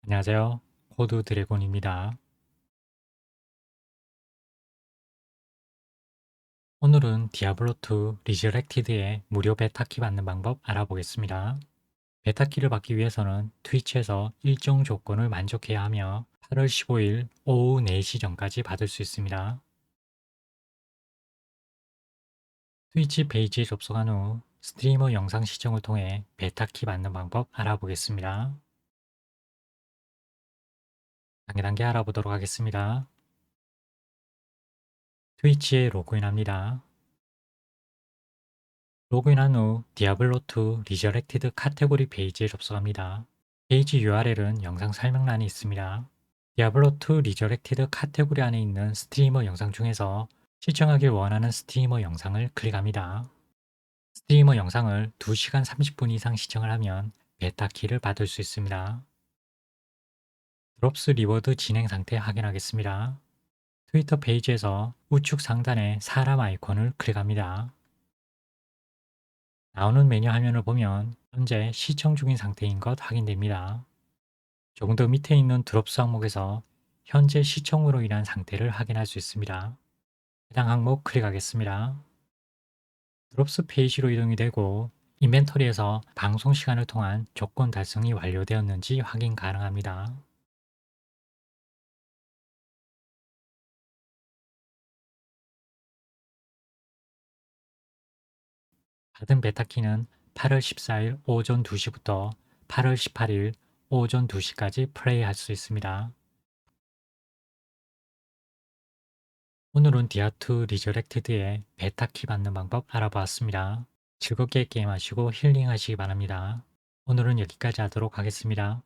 안녕하세요. 코드 드래곤입니다. 오늘은 디아블로2 리저렉티드의 무료 베타키 받는 방법 알아보겠습니다. 베타키를 받기 위해서는 트위치에서 일정 조건을 만족해야 하며 8월 15일 오후 4시 전까지 받을 수 있습니다. 트위치 페이지에 접속한 후 스트리머 영상 시청을 통해 베타키 받는 방법 알아보겠습니다. 단계 알아보도록 하겠습니다. 트위치에 로그인합니다. 로그인한 후 디아블로2 리저렉티드 카테고리 페이지에 접속합니다. 페이지 URL은 영상 설명란에 있습니다. 디아블로2 리저렉티드 카테고리 안에 있는 스트리머 영상 중에서 시청하길 원하는 스트리머 영상을 클릭합니다. 스트리머 영상을 2시간 30분 이상 시청을 하면 베타키를 받을 수 있습니다. 드롭스 리워드 진행 상태 확인하겠습니다. 트위터 페이지에서 우측 상단의 사람 아이콘을 클릭합니다. 나오는 메뉴 화면을 보면 현재 시청 중인 상태인 것 확인됩니다. 조금 더 밑에 있는 드롭스 항목에서 현재 시청으로 인한 상태를 확인할 수 있습니다. 해당 항목 클릭하겠습니다. 드롭스 페이지로 이동이 되고 인벤토리에서 방송 시간을 통한 조건 달성이 완료되었는지 확인 가능합니다. 받은 베타키는 8월 14일 오전 2시부터 8월 18일 오전 2시까지 플레이할 수 있습니다. 오늘은 디아2 리저렉티드의 베타키 받는 방법 알아보았습니다. 즐겁게 게임하시고 힐링하시기 바랍니다. 오늘은 여기까지 하도록 하겠습니다.